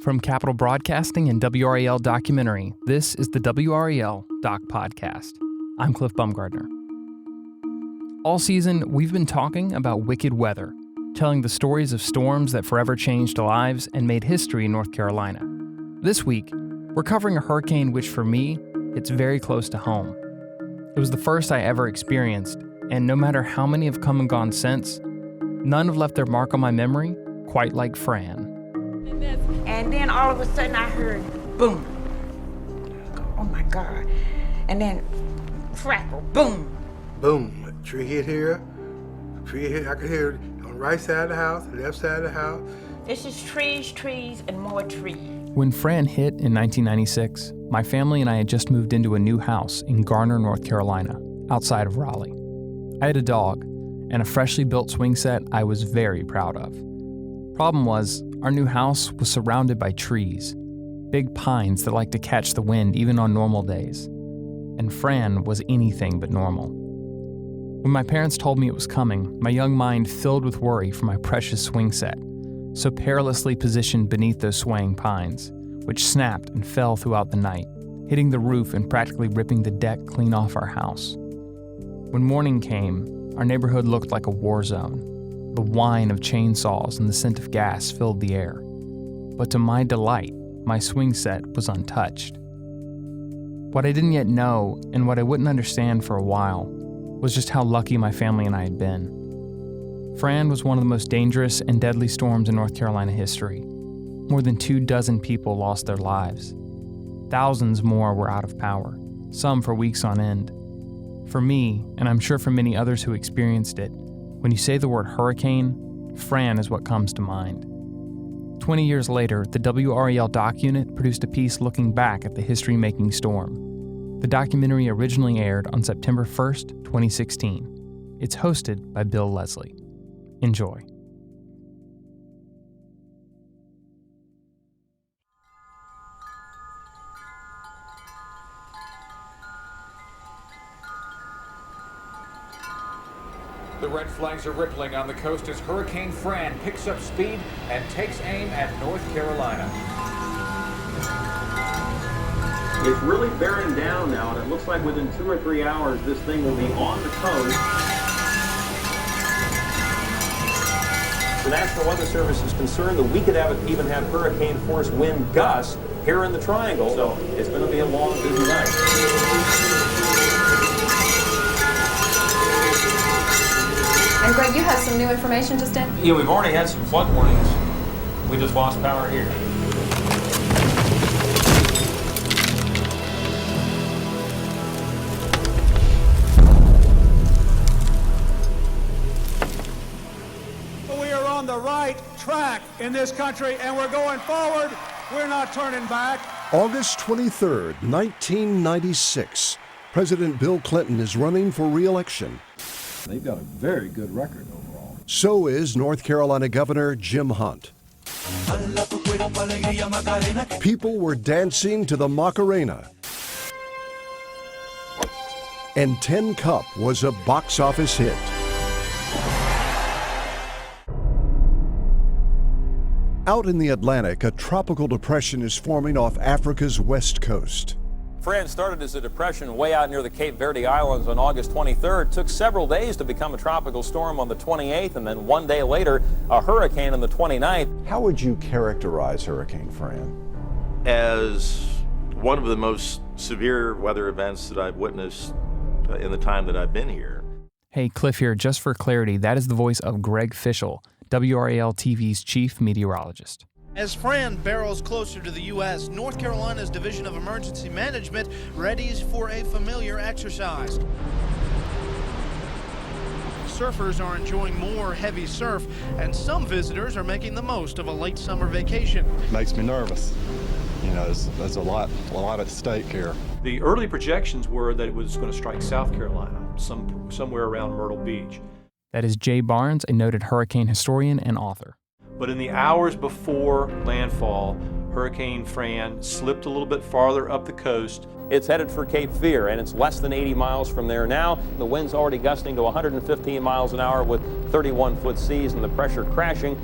From Capital Broadcasting and WRAL Documentary, this is the WRAL Doc Podcast. I'm Cliff Bumgardner. All season, we've been talking about wicked weather, telling the stories of storms that forever changed lives and made history in North Carolina. This week, we're covering a hurricane which, for me, hits very close to home. It was the first I ever experienced, and no matter how many have come and gone since, none have left their mark on my memory quite like Fran. And then all of a sudden I heard boom. Oh my God. And then crackle, boom. Boom. A tree hit here. I could hear it on the right side of the house, the left side of the house. It's just trees, and more trees. When Fran hit in 1996, my family and I had just moved into a new house in Garner, North Carolina, outside of Raleigh. I had a dog and a freshly built swing set I was very proud of. Problem was, our new house was surrounded by trees, big pines that like to catch the wind even on normal days. And Fran was anything but normal. When my parents told me it was coming, my young mind filled with worry for my precious swing set, so perilously positioned beneath those swaying pines, which snapped and fell throughout the night, hitting the roof and practically ripping the deck clean off our house. When morning came, our neighborhood looked like a war zone. The whine of chainsaws and the scent of gas filled the air. But to my delight, my swing set was untouched. What I didn't yet know, and what I wouldn't understand for a while, was just how lucky my family and I had been. Fran was one of the most dangerous and deadly storms in North Carolina history. More than 24 people lost their lives. Thousands more were out of power, some for weeks on end. For me, and I'm sure for many others who experienced it, when you say the word hurricane, Fran is what comes to mind. 20 years later, the WRAL Doc Unit produced a piece looking back at the history-making storm. The documentary originally aired on September 1st, 2016. It's hosted by Bill Leslie. Enjoy. The red flags are rippling on the coast as Hurricane Fran picks up speed and takes aim at North Carolina. It's really bearing down now, and it looks like within 2 or 3 hours this thing will be on the coast. The National Weather Service is concerned that we could even have hurricane force wind gusts here in the Triangle, so it's going to be a long, busy night. And Greg, you have some new information just in? Yeah, we've already had some flood warnings. We just lost power here. We are on the right track in this country, and we're going forward. We're not turning back. August 23rd, 1996. President Bill Clinton is running for re-election. They've got a very good record overall. So is North Carolina Governor Jim Hunt. People were dancing to the Macarena. And 10 Cup was a box office hit. Out in the Atlantic, a tropical depression is forming off Africa's west coast. Fran started as a depression way out near the Cape Verde Islands on August 23rd. Took several days to become a tropical storm on the 28th, and then 1 day later, a hurricane on the 29th. How would you characterize Hurricane Fran? As one of the most severe weather events that I've witnessed in the time that I've been here. Hey, Cliff here. Just for clarity, that is the voice of Greg Fishel, WRAL TV's chief meteorologist. As Fran barrels closer to the U.S., North Carolina's Division of Emergency Management readies for a familiar exercise. Surfers are enjoying more heavy surf, and some visitors are making the most of a late summer vacation. Makes me nervous. You know, there's a lot at stake here. The early projections were that it was going to strike South Carolina, somewhere around Myrtle Beach. That is Jay Barnes, a noted hurricane historian and author. But in the hours before landfall, Hurricane Fran slipped a little bit farther up the coast. It's headed for Cape Fear, and it's less than 80 miles from there now. The wind's already gusting to 115 miles an hour with 31-foot seas and the pressure crashing.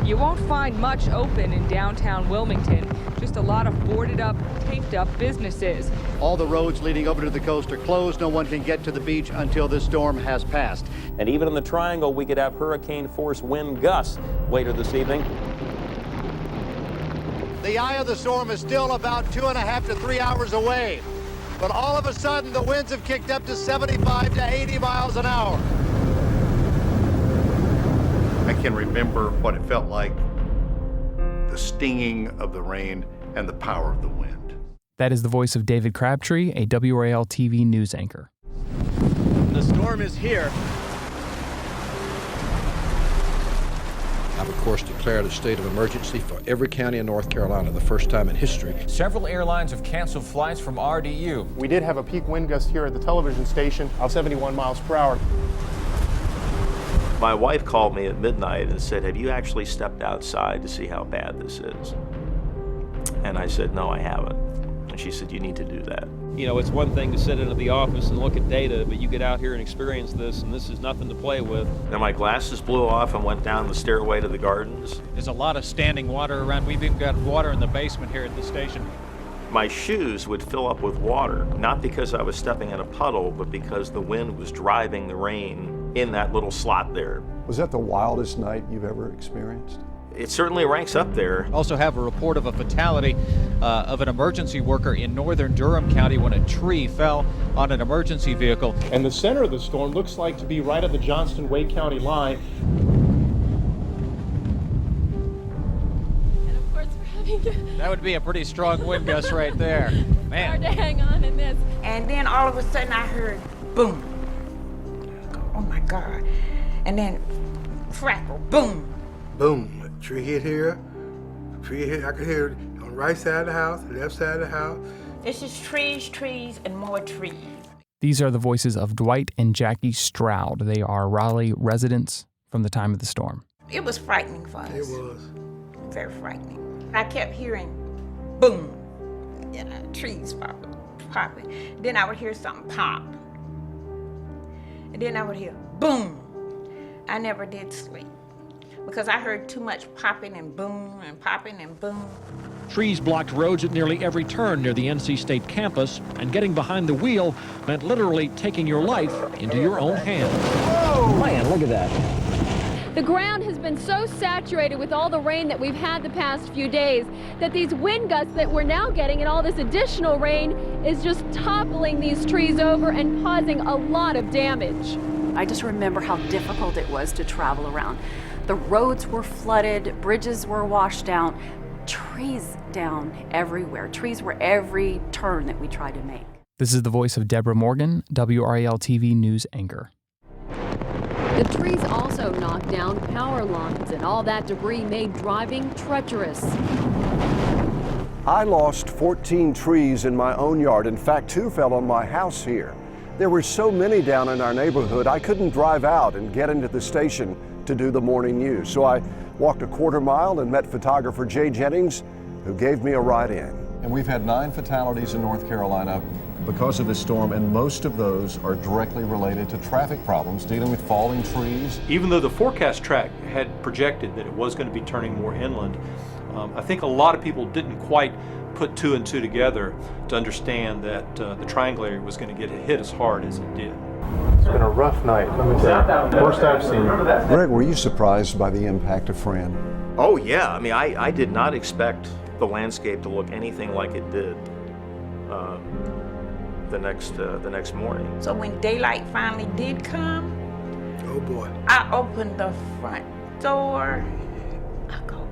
You won't find much open in downtown Wilmington, just a lot of boarded up, taped up businesses. All the roads leading over to the coast are closed. No one can get to the beach until this storm has passed. And even in the Triangle, we could have hurricane-force wind gusts later this evening. The eye of the storm is still about 2.5 to 3 hours away. But all of a sudden, the winds have kicked up to 75 to 80 miles an hour. I can remember what it felt like, the stinging of the rain and the power of the wind. That is the voice of David Crabtree, a WRAL TV news anchor. The storm is here. I've, of course, declared a state of emergency for every county in North Carolina, the first time in history. Several airlines have canceled flights from RDU. We did have a peak wind gust here at the television station of 71 miles per hour. My wife called me at midnight and said, "Have you actually stepped outside to see how bad this is?" And I said, "No, I haven't." And she said, "You need to do that." You know, it's one thing to sit into the office and look at data, but you get out here and experience this, and this is nothing to play with. Then my glasses blew off and went down the stairway to the gardens. There's a lot of standing water around. We've even got water in the basement here at the station. My shoes would fill up with water, not because I was stepping in a puddle, but because the wind was driving the rain in that little slot there. Was that the wildest night you've ever experienced? It certainly ranks up there. Also have a report of a fatality of an emergency worker in northern Durham County when a tree fell on an emergency vehicle. And the center of the storm looks like to be right at the Johnston-Wake County line. And of course we're having That would be a pretty strong wind gust right there. Man. hard to hang on in this. And then all of a sudden I heard boom. Oh my God. And then crackle, boom. Boom. Tree hit here. Tree hit. I could hear it on the right side of the house, the left side of the house. It's just trees, trees, and more trees. These are the voices of Dwight and Jackie Stroud. They are Raleigh residents from the time of the storm. It was frightening for us. It was. Very frightening. I kept hearing boom, you know, trees popping. Then I would hear something pop. And then I would hear boom. I never did sleep because I heard too much popping and boom and popping and boom. Trees blocked roads at nearly every turn near the NC State campus, and getting behind the wheel meant literally taking your life into your own hands. Whoa! Man, look at that. The ground has been so saturated with all the rain that we've had the past few days that these wind gusts that we're now getting and all this additional rain is just toppling these trees over and causing a lot of damage. I just remember how difficult it was to travel around. The roads were flooded, bridges were washed out, trees down everywhere. Trees were every turn that we tried to make. This is the voice of Debra Morgan, WRAL TV news anchor. The trees also knocked down power lines, and all that debris made driving treacherous. I lost 14 trees in my own yard. In fact, 2 fell on my house here. There were so many down in our neighborhood, I couldn't drive out and get into the station to do the morning news. So I walked a quarter mile and met photographer Jennings, who gave me a ride in. And we've had 9 fatalities in North Carolina because of this storm, and most of those are directly related to traffic problems, dealing with falling trees. Even though the forecast track had projected that it was going to be turning more inland, I think a lot of people didn't quite put 2 and 2 together to understand that the triangle area was going to get hit as hard as it did. It's been a rough night, let me tell you. Worst I've seen. Greg, were you surprised by the impact of Fran? Oh yeah, I mean, I did not expect the landscape to look anything like it did the next morning. So when daylight finally did come, oh boy, I opened the front door. I go,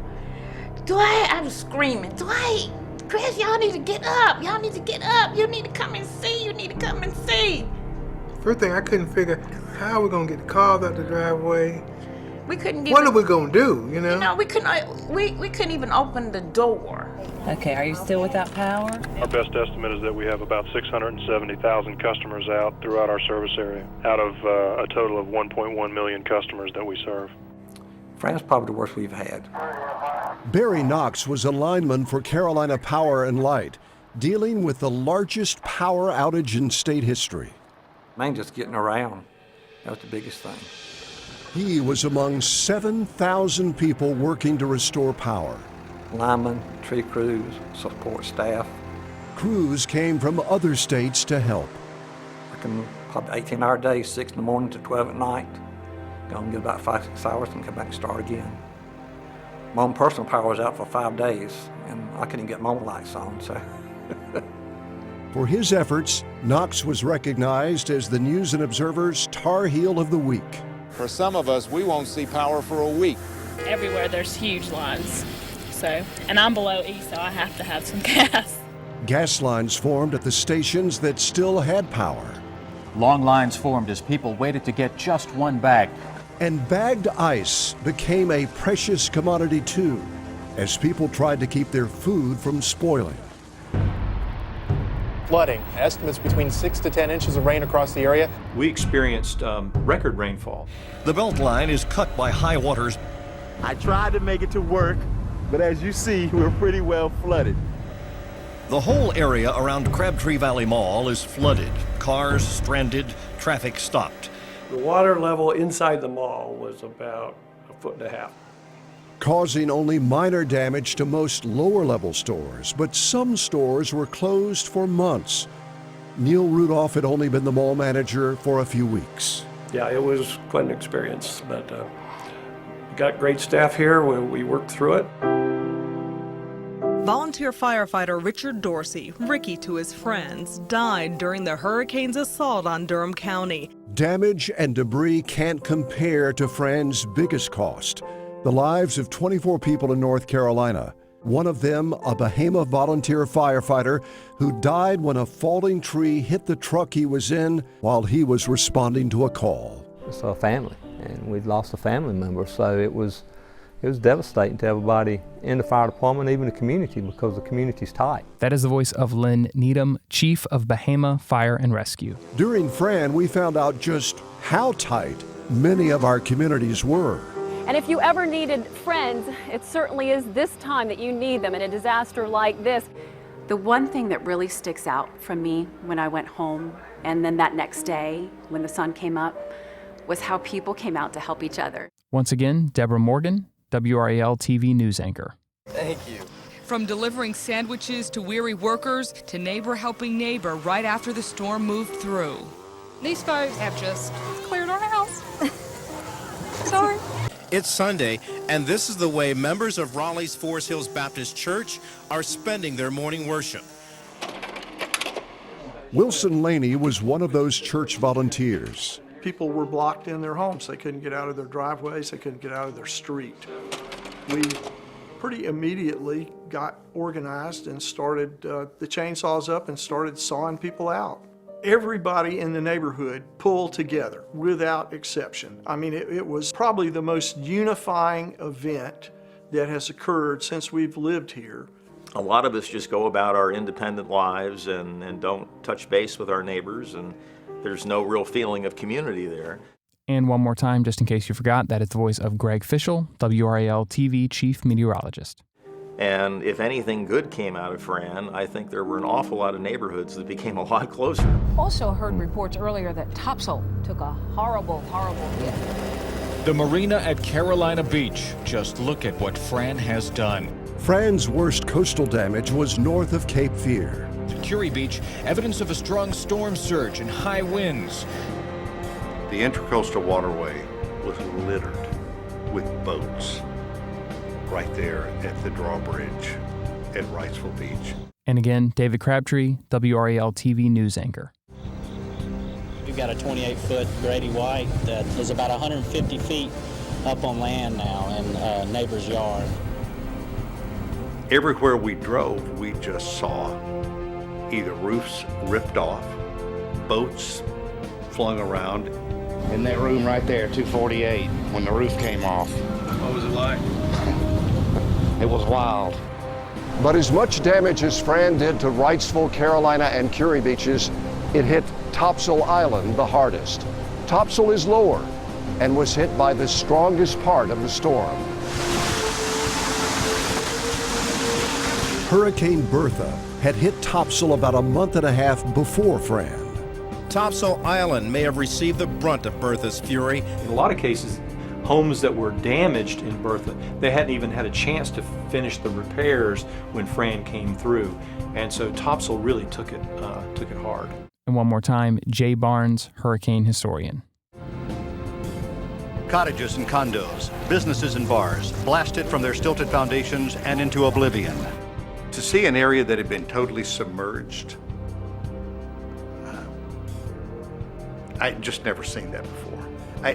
I was screaming, Chris, y'all need to get up. Y'all need to get up. You need to come and see. You need to come and see. First thing, I couldn't figure how we're gonna get the cars out the driveway. We couldn't What are we gonna do, you know? You know, we couldn't even open the door. Okay, are you still without power? Our best estimate is that we have about 670,000 customers out throughout our service area, out of a total of 1.1 million customers that we serve. Fran's probably the worst we've had. Barry Knox was a lineman for Carolina Power and Light, dealing with the largest power outage in state history. Man, just getting around. That was the biggest thing. He was among 7,000 people working to restore power. Linemen, tree crews, support staff. Crews came from other states to help. Working probably 18-hour days, 6 in the morning to 12 at night. Go and get about 5-6 hours and come back and start again. My own personal power was out for 5 days, and I couldn't get my own lights on, so. For his efforts, Knox was recognized as the News and Observer's Tar Heel of the Week. For some of us, we won't see power for a week. Everywhere there's huge lines, and I'm below E, so I have to have some gas. Gas lines formed at the stations that still had power. Long lines formed as people waited to get just one bag. And bagged ice became a precious commodity too, as people tried to keep their food from spoiling. Flooding, estimates between 6 to 10 inches of rain across the area. We experienced record rainfall. The Beltline is cut by high waters. I tried to make it to work, but as you see, we're pretty well flooded. The whole area around Crabtree Valley Mall is flooded. Cars stranded, traffic stopped. The water level inside the mall was about 1.5 feet. Causing only minor damage to most lower-level stores, but some stores were closed for months. Neil Rudolph had only been the mall manager for a few weeks. Yeah, it was quite an experience, but we got great staff here. We worked through it. Volunteer firefighter Richard Dorsey, Ricky to his friends, died during the hurricane's assault on Durham County. Damage and debris can't compare to Fran's biggest cost, the lives of 24 people in North Carolina. One of them, a Bahama volunteer firefighter who died when a falling tree hit the truck he was in while he was responding to a call. It's a family, and we'd lost a family member, so it was devastating to everybody in the fire department, even the community, because the community's tight. That is the voice of Lynn Needham, Chief of Bahama Fire and Rescue. During Fran, we found out just how tight many of our communities were. And if you ever needed friends, it certainly is this time that you need them in a disaster like this. The one thing that really sticks out from me when I went home, and then that next day when the sun came up, was how people came out to help each other. Once again, Debra Morgan, WRAL TV news anchor. Thank you. From delivering sandwiches to weary workers to neighbor helping neighbor right after the storm moved through. These folks have just cleared our house. Sorry. It's Sunday, and this is the way members of Raleigh's Forest Hills Baptist Church are spending their morning worship. Wilson Laney was one of those church volunteers. People were blocked in their homes. They couldn't get out of their driveways. They couldn't get out of their street. We pretty immediately got organized and started the chainsaws up and started sawing people out. Everybody in the neighborhood pulled together without exception. I mean, it was probably the most unifying event that has occurred since we've lived here. A lot of us just go about our independent lives and don't touch base with our neighbors, and there's no real feeling of community there. And one more time, just in case you forgot, that is the voice of Greg Fishel, WRAL TV Chief Meteorologist. And if anything good came out of Fran, I think there were an awful lot of neighborhoods that became a lot closer. Also heard reports earlier that topsoil took a horrible, horrible hit. The marina at Carolina Beach. Just look at what Fran has done. Fran's worst coastal damage was north of Cape Fear. At Curie Beach, evidence of a strong storm surge and high winds. The Intracoastal Waterway was littered with boats right there at the drawbridge at Wrightsville Beach. And again, David Crabtree, WRAL TV news anchor. We've got a 28-foot Grady White that is about 150 feet up on land now in a neighbor's yard. Everywhere we drove, we just saw either roofs ripped off, boats flung around. In that room right there, 248, when the roof came off. What was it like? It was wild. But as much damage as Fran did to Wrightsville, Carolina, and Curie beaches, it hit Topsail Island the hardest. Topsail is lower and was hit by the strongest part of the storm. Hurricane Bertha had hit Topsail about a month and a half before Fran. Topsail Island may have received the brunt of Bertha's fury. In a lot of cases, homes that were damaged in Bertha, they hadn't even had a chance to finish the repairs when Fran came through. And so topsail really took it hard. And one more time, Jay Barnes, hurricane historian. Cottages and condos, businesses and bars, blasted from their stilted foundations and into oblivion. To see an area that had been totally submerged, I'd just never seen that before.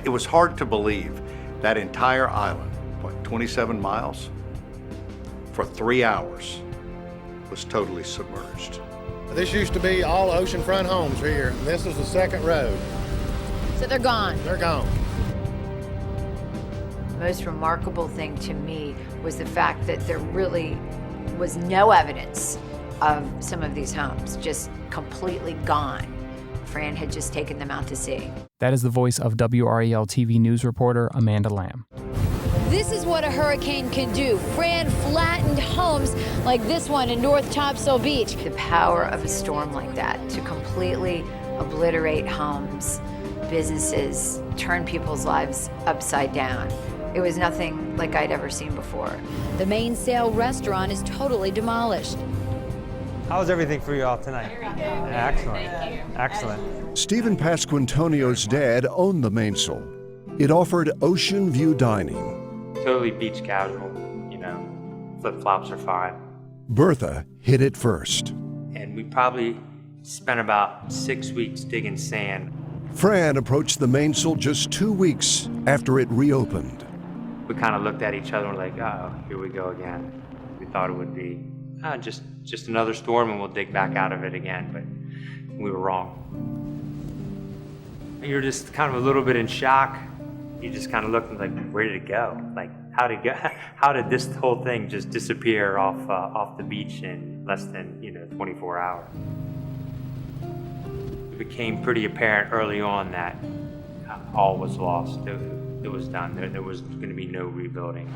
It was hard to believe that entire island, 27 miles, for 3 hours, was totally submerged. This used to be all oceanfront homes here, and this is the second road. So they're gone? They're gone. The most remarkable thing to me was the fact that there really was no evidence of some of these homes, just completely gone. Fran had just taken them out to sea. That is the voice of WRAL TV news reporter Amanda Lamb. This is what a hurricane can do. Fran flattened homes like this one in North Topsail Beach. The power of a storm like that to completely obliterate homes, businesses, turn people's lives upside down. It was nothing like I'd ever seen before. The mainsail restaurant is totally demolished. How was everything for you all tonight? Excellent. Excellent. Stephen Pasquantonio's dad owned the mainsail. It offered ocean view dining. Totally beach casual, flip-flops are fine. Bertha hit it first. And we probably spent about 6 weeks digging sand. Fran approached the mainsail just 2 weeks after it reopened. We kind of looked at each other and were like, oh, here we go again. We thought it would be just another storm and we'll dig back out of it again, but we were wrong. You're just kind of a little bit in shock. You just kind of looked and like, where did it go? Like, how did this whole thing just disappear off the beach in less than 24 hours? It became pretty apparent early on that all was lost. It was done. There was going to be no rebuilding.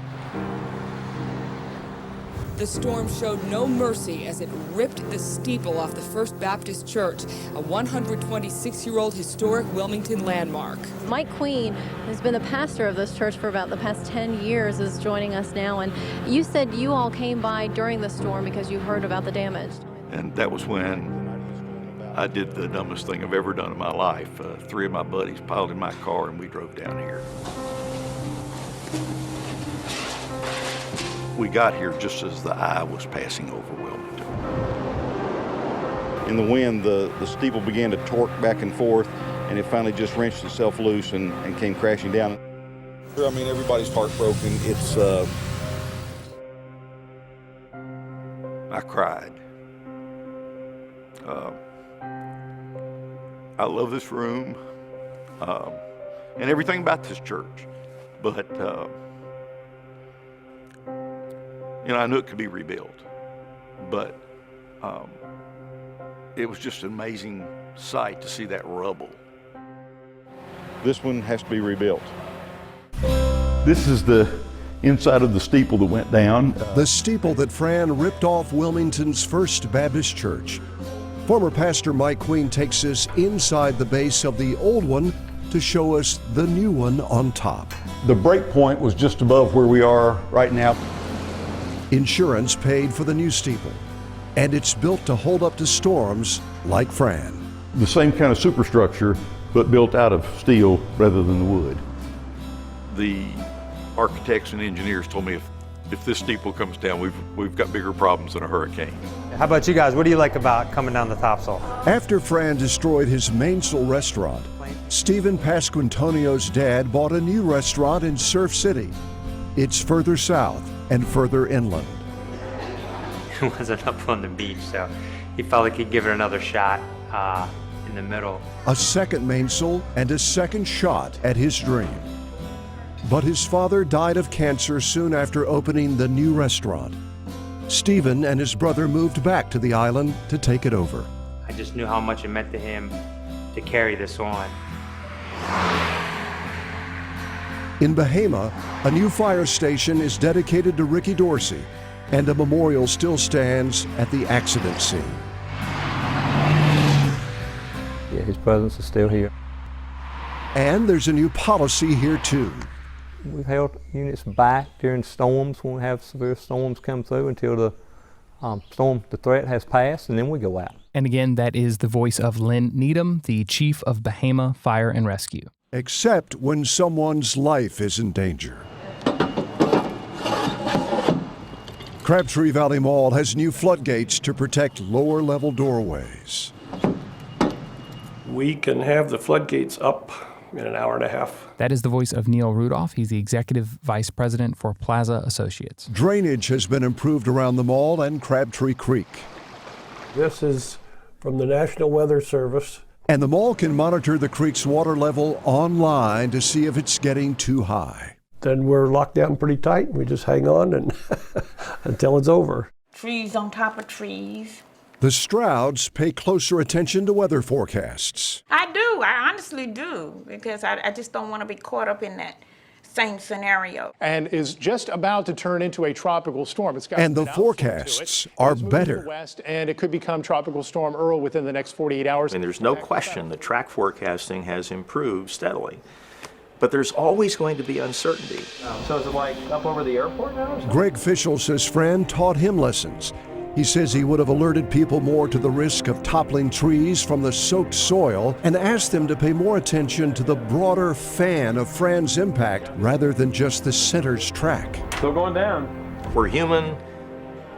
The storm showed no mercy as it ripped the steeple off the First Baptist Church, a 126-year-old historic Wilmington landmark. Mike Queen, who's been the pastor of this church for about the past 10 years, is joining us now. And you said you all came by during the storm because you heard about the damage. And that was when I did the dumbest thing I've ever done in my life. 3 of my buddies piled in my car and we drove down here. We got here just as the eye was passing over Wilmington. In the wind, the steeple began to torque back and forth, and it finally just wrenched itself loose and came crashing down. I mean, everybody's heartbroken. It's I cried. I love this room and everything about this church, but I knew it could be rebuilt, but it was just an amazing sight to see that rubble. This one has to be rebuilt. This is the inside of the steeple that went down. The steeple that Fran ripped off Wilmington's First Baptist Church. Former pastor Mike Queen takes us inside the base of the old one to show us the new one on top. The break point was just above where we are right now. Insurance paid for the new steeple, and it's built to hold up to storms like Fran. The same kind of superstructure, but built out of steel rather than the wood. The architects and engineers told me if this steeple comes down, we've got bigger problems than a hurricane. How about you guys? What do you like about coming down the topsail? After Fran destroyed his mainsail restaurant, Stephen Pasquantonio's dad bought a new restaurant in Surf City. It's further south and further inland. It wasn't up on the beach, so he felt like he'd give it another shot in the middle. A second mainsail and a second shot at his dream. But his father died of cancer soon after opening the new restaurant. Stephen and his brother moved back to the island to take it over. I just knew how much it meant to him to carry this on. In Bahama, a new fire station is dedicated to Ricky Dorsey, and a memorial still stands at the accident scene. Yeah, his presence is still here. And there's a new policy here too. we've held units back during storms when we have severe storms come through until the threat has passed, and then we go out. And again, that is the voice of Lynn Needham, the chief of Bahama Fire and Rescue. Except when someone's life is in danger. Crabtree Valley Mall has new floodgates to protect lower-level doorways. We can have the floodgates up in an hour and a half. That is the voice of Neil Rudolph. He's the executive vice president for Plaza Associates. Drainage has been improved around the mall and Crabtree Creek. This is from the National Weather Service. And the mall can monitor the creek's water level online to see if it's getting too high. Then we're locked down pretty tight. We just hang on and until it's over. Trees on top of trees. The Strouds pay closer attention to weather forecasts. I do. I honestly do, because I just don't want to be caught up in that same scenario. And is just about to turn into a tropical storm. And the forecasts are better. West, and it could become Tropical Storm Earl within the next 48 hours. And there's no question that track forecasting has improved steadily. But there's always going to be uncertainty. So is it like up over the airport now? Greg Fishel says Fran taught him lessons. He says he would have alerted people more to the risk of toppling trees from the soaked soil and asked them to pay more attention to the broader fan of Fran's impact rather than just the center's track. Still going down. We're human.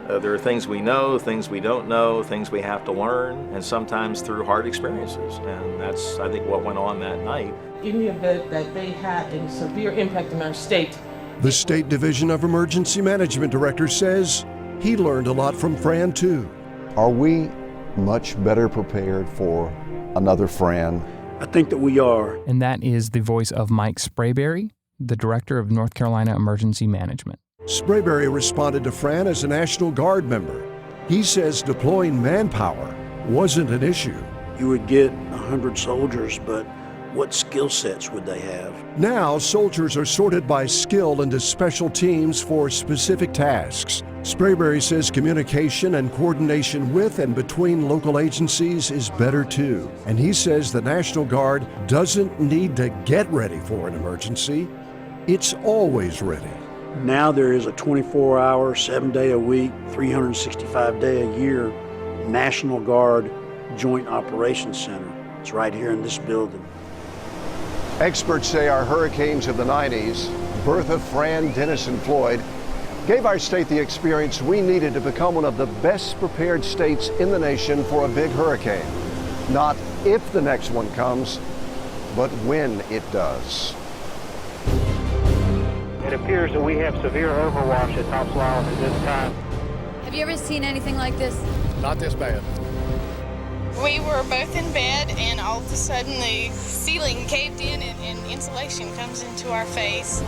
There are things we know, things we don't know, things we have to learn, and sometimes through hard experiences. And that's, I think, what went on that night. In the event that they had a severe impact in our state. The State Division of Emergency Management Director says he learned a lot from Fran, too. Are we much better prepared for another Fran? I think that we are. And that is the voice of Mike Sprayberry, the director of North Carolina Emergency Management. Sprayberry responded to Fran as a National Guard member. He says deploying manpower wasn't an issue. You would get 100 soldiers, but what skill sets would they have? Now, soldiers are sorted by skill into special teams for specific tasks. Sprayberry says communication and coordination with and between local agencies is better too. And he says the National Guard doesn't need to get ready for an emergency. It's always ready. Now there is a 24-hour, 7-day-a-week, 365-day-a-year National Guard Joint Operations Center. It's right here in this building. Experts say our hurricanes of the 90s, birth of Fran, Dennis, and Floyd, gave our state the experience we needed to become one of the best prepared states in the nation for a big hurricane. Not if the next one comes, but when it does. It appears that we have severe overwash at Topsail Island at this time. Have you ever seen anything like this? Not this bad. We were both in bed, and all of a sudden the ceiling caved in and insulation comes into our face.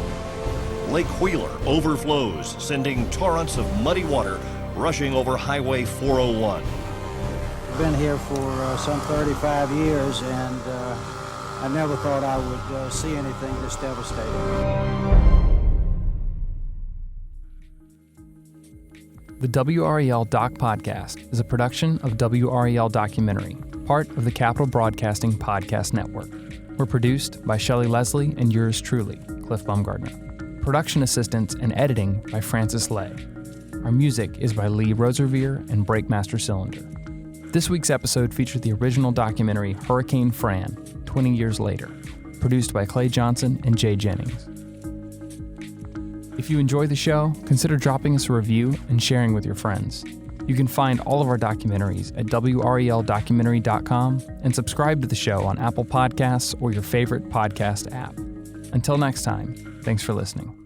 Lake Wheeler overflows, sending torrents of muddy water rushing over Highway 401. I've been here for some 35 years, and I never thought I would see anything this devastating. The WRAL Doc Podcast is a production of WRAL Documentary, part of the Capital Broadcasting Podcast Network. We're produced by Shelley Leslie and yours truly, Cliff Bumgardner. Production assistance and editing by Francis Lay. Our music is by Lee Roservier and Breakmaster Cylinder. This week's episode featured the original documentary Hurricane Fran, 20 years later, produced by Clay Johnson and Jay Jennings. If you enjoy the show, consider dropping us a review and sharing with your friends. You can find all of our documentaries at WRALdocumentary.com and subscribe to the show on Apple Podcasts or your favorite podcast app. Until next time, thanks for listening.